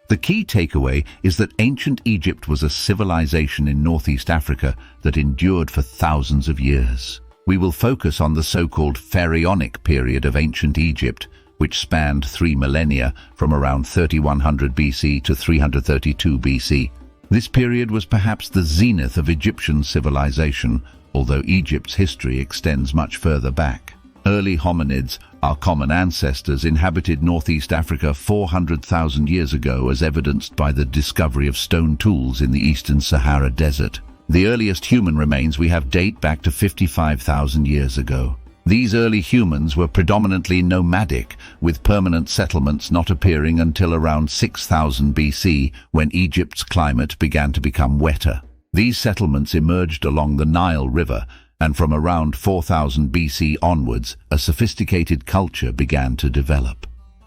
The key takeaway is that ancient Egypt was a civilization in northeast Africa that endured for thousands of years. We will focus on the so-called Pharaonic period of ancient Egypt, which spanned 3 millennia from around 3100 BC to 332 BC. This period was perhaps the zenith of Egyptian civilization, although Egypt's history extends much further back. Early hominids, our common ancestors, inhabited northeast Africa 400,000 years ago, as evidenced by the discovery of stone tools in the eastern Sahara Desert. The earliest human remains we have date back to 55,000 years ago. These early humans were predominantly nomadic, with permanent settlements not appearing until around 6000 BC, when Egypt's climate began to become wetter. These settlements emerged along the Nile River, and from around 4000 BC onwards, a sophisticated culture began to develop.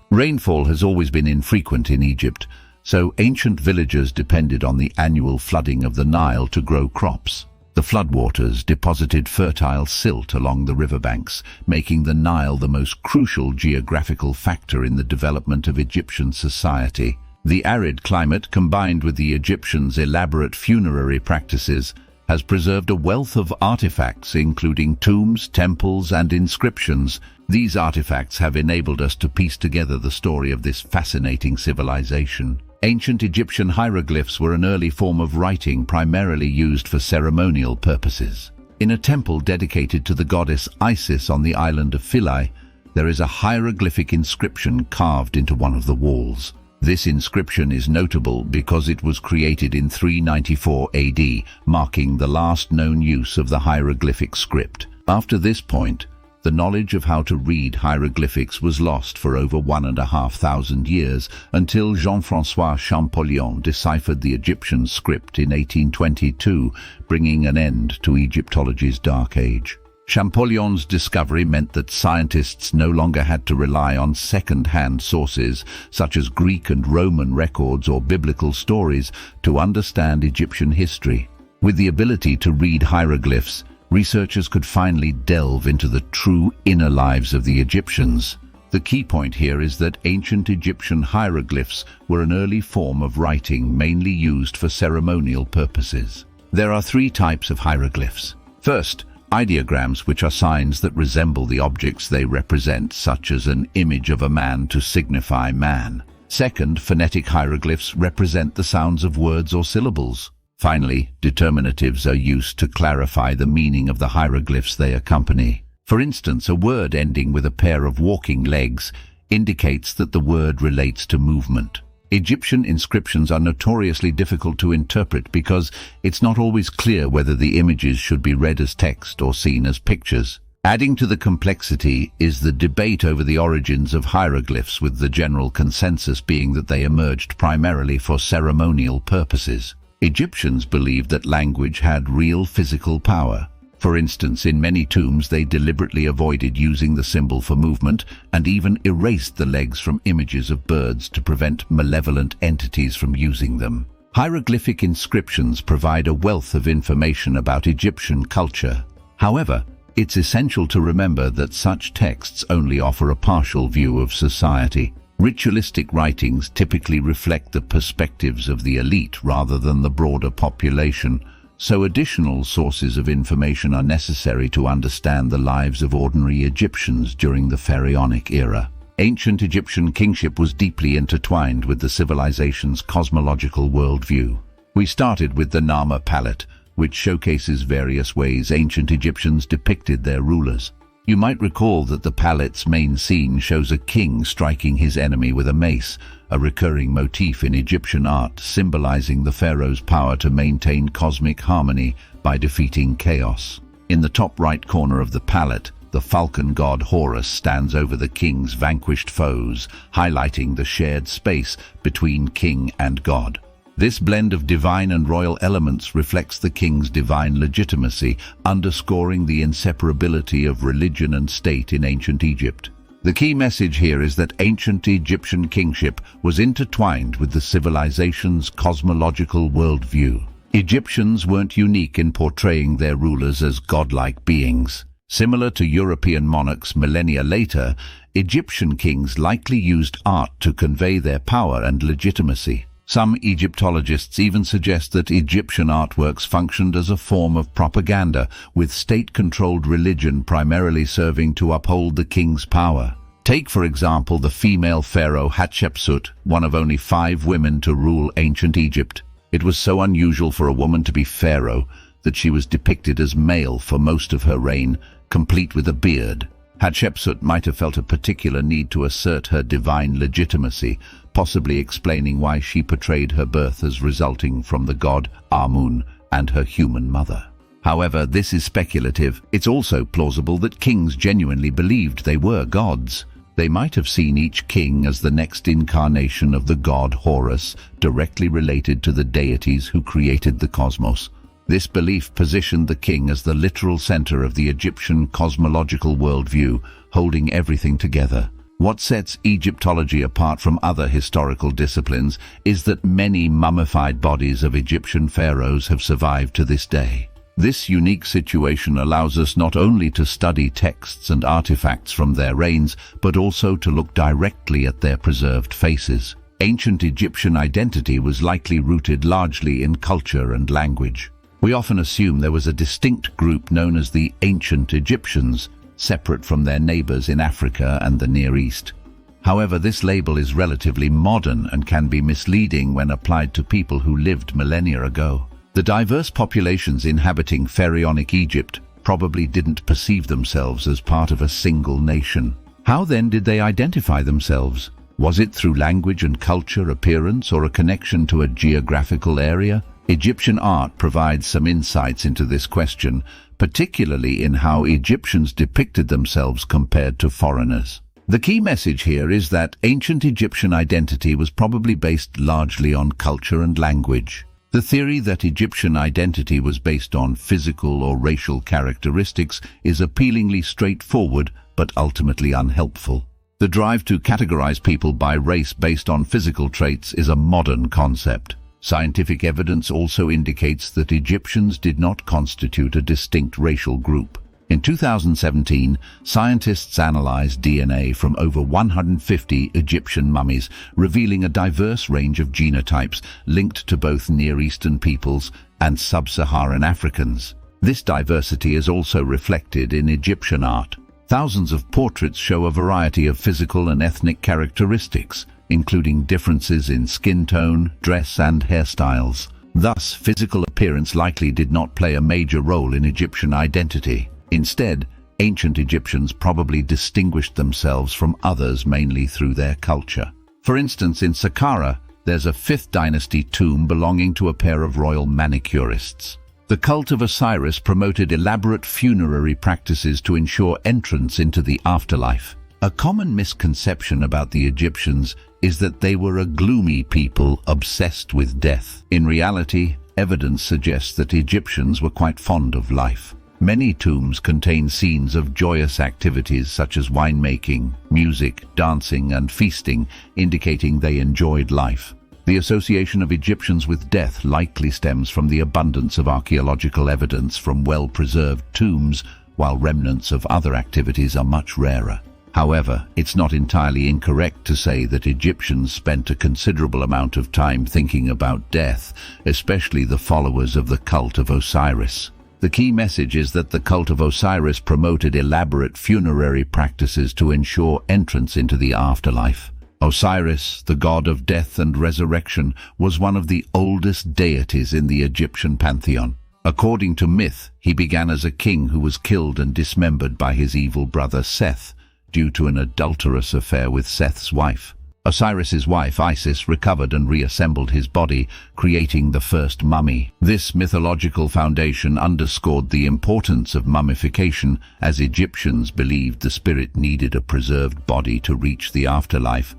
Rainfall has always been infrequent in Egypt, so ancient villagers depended on the annual flooding of the Nile to grow crops. The floodwaters deposited fertile silt along the riverbanks, making the Nile the most crucial geographical factor in the development of Egyptian society. The arid climate, combined with the Egyptians' elaborate funerary practices, has preserved a wealth of artifacts, including tombs, temples, and inscriptions. These artifacts have enabled us to piece together the story of this fascinating civilization. Ancient Egyptian hieroglyphs were an early form of writing primarily used for ceremonial purposes. In a temple dedicated to the goddess Isis on the island of Philae, there is a hieroglyphic inscription carved into one of the walls. This inscription is notable because it was created in 394 AD, marking the last known use of the hieroglyphic script. After this point, the knowledge of how to read hieroglyphics was lost for over 1,500 years until Jean-François Champollion deciphered the Egyptian script in 1822, bringing an end to Egyptology's dark age. Champollion's discovery meant that scientists no longer had to rely on second-hand sources such as Greek and Roman records or biblical stories to understand Egyptian history. With the ability to read hieroglyphs, researchers could finally delve into the true inner lives of the Egyptians. The key point here is that ancient Egyptian hieroglyphs were an early form of writing mainly used for ceremonial purposes. There are 3 types of hieroglyphs. First, ideograms, which are signs that resemble the objects they represent, such as an image of a man to signify man. Second, phonetic hieroglyphs represent the sounds of words or syllables. Finally, determinatives are used to clarify the meaning of the hieroglyphs they accompany. For instance, a word ending with a pair of walking legs indicates that the word relates to movement. Egyptian inscriptions are notoriously difficult to interpret because it's not always clear whether the images should be read as text or seen as pictures. Adding to the complexity is the debate over the origins of hieroglyphs, with the general consensus being that they emerged primarily for ceremonial purposes. Egyptians believed that language had real physical power. For instance, in many tombs they deliberately avoided using the symbol for movement and even erased the legs from images of birds to prevent malevolent entities from using them. Hieroglyphic inscriptions provide a wealth of information about Egyptian culture. However, it's essential to remember that such texts only offer a partial view of society. Ritualistic writings typically reflect the perspectives of the elite rather than the broader population, so additional sources of information are necessary to understand the lives of ordinary Egyptians during the Pharaonic era. Ancient Egyptian kingship was deeply intertwined with the civilization's cosmological worldview. We started with the Nama palette, which showcases various ways ancient Egyptians depicted their rulers. You might recall that the palette's main scene shows a king striking his enemy with a mace, a recurring motif in Egyptian art symbolizing the pharaoh's power to maintain cosmic harmony by defeating chaos. In the top right corner of the palette, the falcon god Horus stands over the king's vanquished foes, highlighting the shared space between king and god. This blend of divine and royal elements reflects the king's divine legitimacy, underscoring the inseparability of religion and state in ancient Egypt. The key message here is that ancient Egyptian kingship was intertwined with the civilization's cosmological worldview. Egyptians weren't unique in portraying their rulers as godlike beings. Similar to European monarchs millennia later, Egyptian kings likely used art to convey their power and legitimacy. Some Egyptologists even suggest that Egyptian artworks functioned as a form of propaganda, with state-controlled religion primarily serving to uphold the king's power. Take, for example, the female pharaoh Hatshepsut, one of only 5 women to rule ancient Egypt. It was so unusual for a woman to be pharaoh that she was depicted as male for most of her reign, complete with a beard. Hatshepsut might have felt a particular need to assert her divine legitimacy, possibly explaining why she portrayed her birth as resulting from the god Amun and her human mother. However, this is speculative. It's also plausible that kings genuinely believed they were gods. They might have seen each king as the next incarnation of the god Horus, directly related to the deities who created the cosmos. This belief positioned the king as the literal center of the Egyptian cosmological worldview, holding everything together. What sets Egyptology apart from other historical disciplines is that many mummified bodies of Egyptian pharaohs have survived to this day. This unique situation allows us not only to study texts and artifacts from their reigns, but also to look directly at their preserved faces. Ancient Egyptian identity was likely rooted largely in culture and language. We often assume there was a distinct group known as the ancient Egyptians, separate from their neighbors in Africa and the Near East. However, this label is relatively modern and can be misleading when applied to people who lived millennia ago. The diverse populations inhabiting pharaonic Egypt probably didn't perceive themselves as part of a single nation. How then did they identify themselves? Was it through language and culture, appearance, or a connection to a geographical area? Egyptian art provides some insights into this question, particularly in how Egyptians depicted themselves compared to foreigners. The key message here is that ancient Egyptian identity was probably based largely on culture and language. The theory that Egyptian identity was based on physical or racial characteristics is appealingly straightforward but ultimately unhelpful. The drive to categorize people by race based on physical traits is a modern concept. Scientific evidence also indicates that Egyptians did not constitute a distinct racial group. In 2017, scientists analyzed DNA from over 150 Egyptian mummies, revealing a diverse range of genotypes linked to both Near Eastern peoples and sub-Saharan Africans. This diversity is also reflected in Egyptian art. Thousands of portraits show a variety of physical and ethnic characteristics, including differences in skin tone, dress, and hairstyles. Thus, physical appearance likely did not play a major role in Egyptian identity. Instead, ancient Egyptians probably distinguished themselves from others mainly through their culture. For instance, in Saqqara, there's a 5th dynasty tomb belonging to a pair of royal manicurists. The cult of Osiris promoted elaborate funerary practices to ensure entrance into the afterlife. A common misconception about the Egyptians is that they were a gloomy people obsessed with death. In reality, evidence suggests that Egyptians were quite fond of life. Many tombs contain scenes of joyous activities such as winemaking, music, dancing, and feasting, indicating they enjoyed life. The association of Egyptians with death likely stems from the abundance of archaeological evidence from well-preserved tombs, while remnants of other activities are much rarer. However, it's not entirely incorrect to say that Egyptians spent a considerable amount of time thinking about death, especially the followers of the cult of Osiris. The key message is that the cult of Osiris promoted elaborate funerary practices to ensure entrance into the afterlife. Osiris, the god of death and resurrection, was one of the oldest deities in the Egyptian pantheon. According to myth, he began as a king who was killed and dismembered by his evil brother Seth, due to an adulterous affair with Seth's wife. Osiris's wife, Isis, recovered and reassembled his body, creating the first mummy. This mythological foundation underscored the importance of mummification, as Egyptians believed the spirit needed a preserved body to reach the afterlife.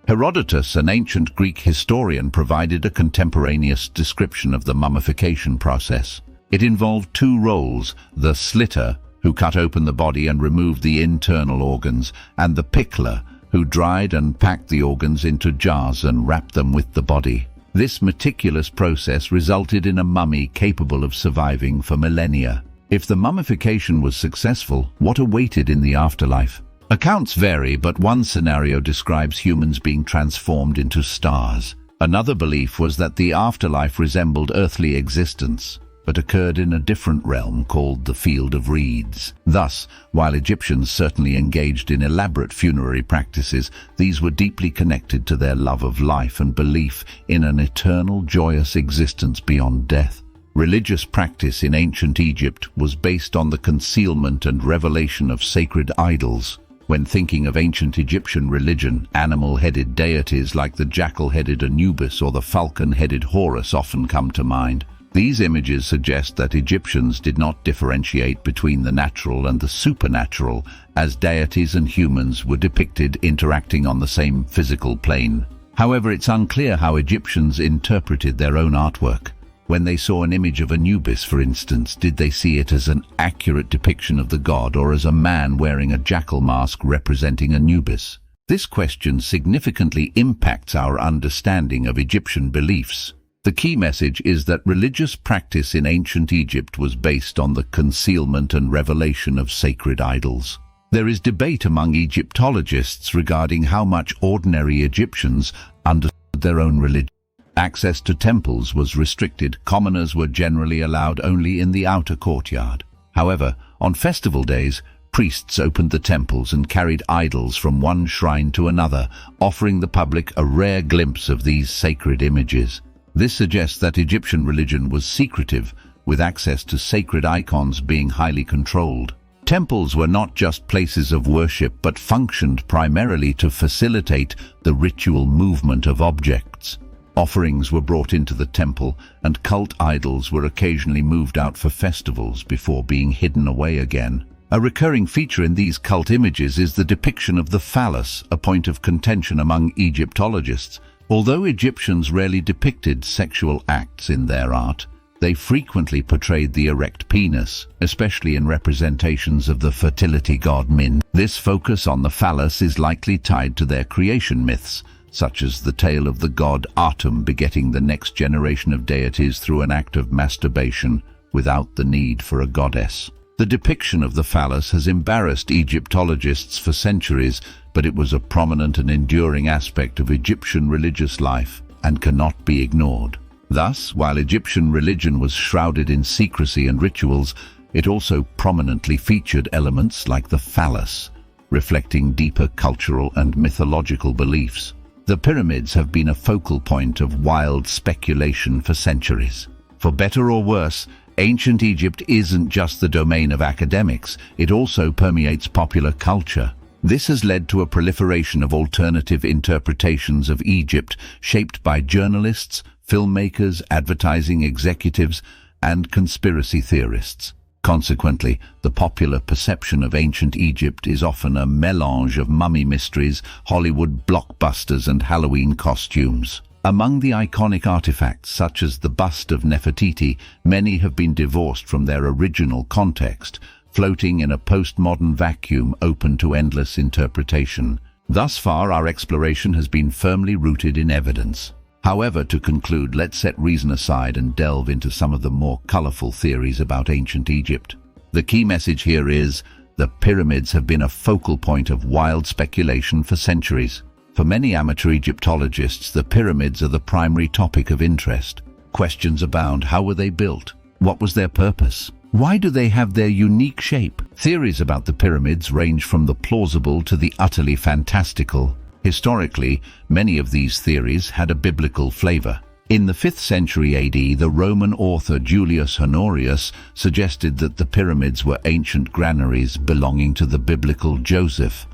Herodotus, an ancient Greek historian, provided a contemporaneous description of the mummification process. It involved 2 roles: the slitter, who cut open the body and removed the internal organs, and the pickler, who dried and packed the organs into jars and wrapped them with the body. This meticulous process resulted in a mummy capable of surviving for millennia. If the mummification was successful, what awaited in the afterlife? Accounts vary, but one scenario describes humans being transformed into stars. Another belief was that the afterlife resembled earthly existence, but occurred in a different realm called the Field of Reeds. Thus, while Egyptians certainly engaged in elaborate funerary practices, these were deeply connected to their love of life and belief in an eternal, joyous existence beyond death. Religious practice in ancient Egypt was based on the concealment and revelation of sacred idols. When thinking of ancient Egyptian religion, animal-headed deities like the jackal-headed Anubis or the falcon-headed Horus often come to mind. These images suggest that Egyptians did not differentiate between the natural and the supernatural, as deities and humans were depicted interacting on the same physical plane. However, it's unclear how Egyptians interpreted their own artwork. When they saw an image of Anubis, for instance, did they see it as an accurate depiction of the god or as a man wearing a jackal mask representing Anubis? This question significantly impacts our understanding of Egyptian beliefs. The key message is that religious practice in ancient Egypt was based on the concealment and revelation of sacred idols. There is debate among Egyptologists regarding how much ordinary Egyptians understood their own religion. Access to temples was restricted. Commoners were generally allowed only in the outer courtyard. However, on festival days, priests opened the temples and carried idols from one shrine to another, offering the public a rare glimpse of these sacred images. This suggests that Egyptian religion was secretive, with access to sacred icons being highly controlled. Temples were not just places of worship but functioned primarily to facilitate the ritual movement of objects. Offerings were brought into the temple, and cult idols were occasionally moved out for festivals before being hidden away again. A recurring feature in these cult images is the depiction of the phallus, a point of contention among Egyptologists. Although Egyptians rarely depicted sexual acts in their art, they frequently portrayed the erect penis, especially in representations of the fertility god Min. This focus on the phallus is likely tied to their creation myths, such as the tale of the god Atum begetting the next generation of deities through an act of masturbation without the need for a goddess. The depiction of the phallus has embarrassed Egyptologists for centuries, but it was a prominent and enduring aspect of Egyptian religious life and cannot be ignored. Thus, while Egyptian religion was shrouded in secrecy and rituals, it also prominently featured elements like the phallus, reflecting deeper cultural and mythological beliefs. The pyramids have been a focal point of wild speculation for centuries. For better or worse, ancient Egypt isn't just the domain of academics, it also permeates popular culture. This has led to a proliferation of alternative interpretations of Egypt, shaped by journalists, filmmakers, advertising executives, and conspiracy theorists. Consequently, the popular perception of ancient Egypt is often a melange of mummy mysteries, Hollywood blockbusters, and Halloween costumes. Among the iconic artifacts, such as the bust of Nefertiti, many have been divorced from their original context, floating in a postmodern vacuum open to endless interpretation. Thus far, our exploration has been firmly rooted in evidence. However, to conclude, let's set reason aside and delve into some of the more colorful theories about ancient Egypt. The key message here is, the pyramids have been a focal point of wild speculation for centuries. For many amateur Egyptologists, the pyramids are the primary topic of interest. Questions abound: how were they built? What was their purpose? Why do they have their unique shape? Theories about the pyramids range from the plausible to the utterly fantastical. Historically, many of these theories had a biblical flavor. In the 5th century AD, the Roman author Julius Honorius suggested that the pyramids were ancient granaries belonging to the biblical Joseph.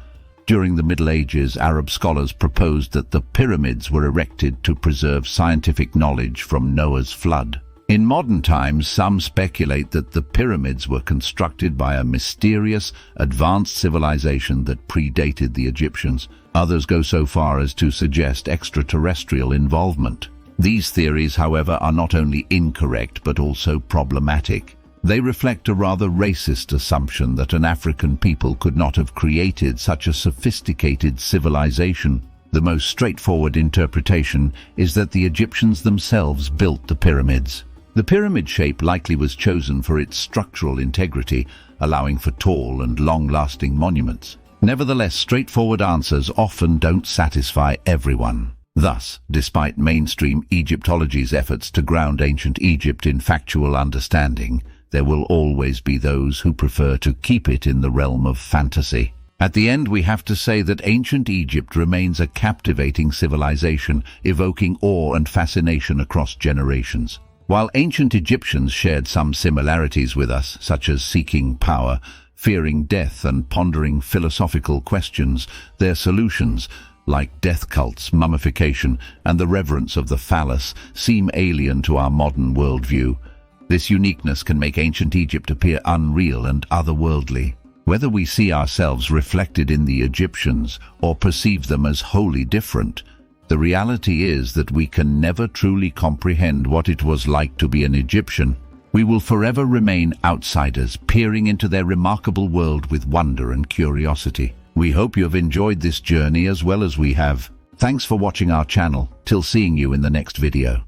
During the Middle Ages, Arab scholars proposed that the pyramids were erected to preserve scientific knowledge from Noah's flood. In modern times, some speculate that the pyramids were constructed by a mysterious, advanced civilization that predated the Egyptians. Others go so far as to suggest extraterrestrial involvement. These theories, however, are not only incorrect but also problematic. They reflect a rather racist assumption that an African people could not have created such a sophisticated civilization. The most straightforward interpretation is that the Egyptians themselves built the pyramids. The pyramid shape likely was chosen for its structural integrity, allowing for tall and long-lasting monuments. Nevertheless, straightforward answers often don't satisfy everyone. Thus, despite mainstream Egyptology's efforts to ground ancient Egypt in factual understanding, there will always be those who prefer to keep it in the realm of fantasy. At the end, we have to say that ancient Egypt remains a captivating civilization, evoking awe and fascination across generations. While ancient Egyptians shared some similarities with us, such as seeking power, fearing death, and pondering philosophical questions, their solutions, like death cults, mummification, and the reverence of the phallus, seem alien to our modern worldview. This uniqueness can make ancient Egypt appear unreal and otherworldly. Whether we see ourselves reflected in the Egyptians or perceive them as wholly different, the reality is that we can never truly comprehend what it was like to be an Egyptian. We will forever remain outsiders, peering into their remarkable world with wonder and curiosity. We hope you have enjoyed this journey as well as we have. Thanks for watching our channel. Till seeing you in the next video.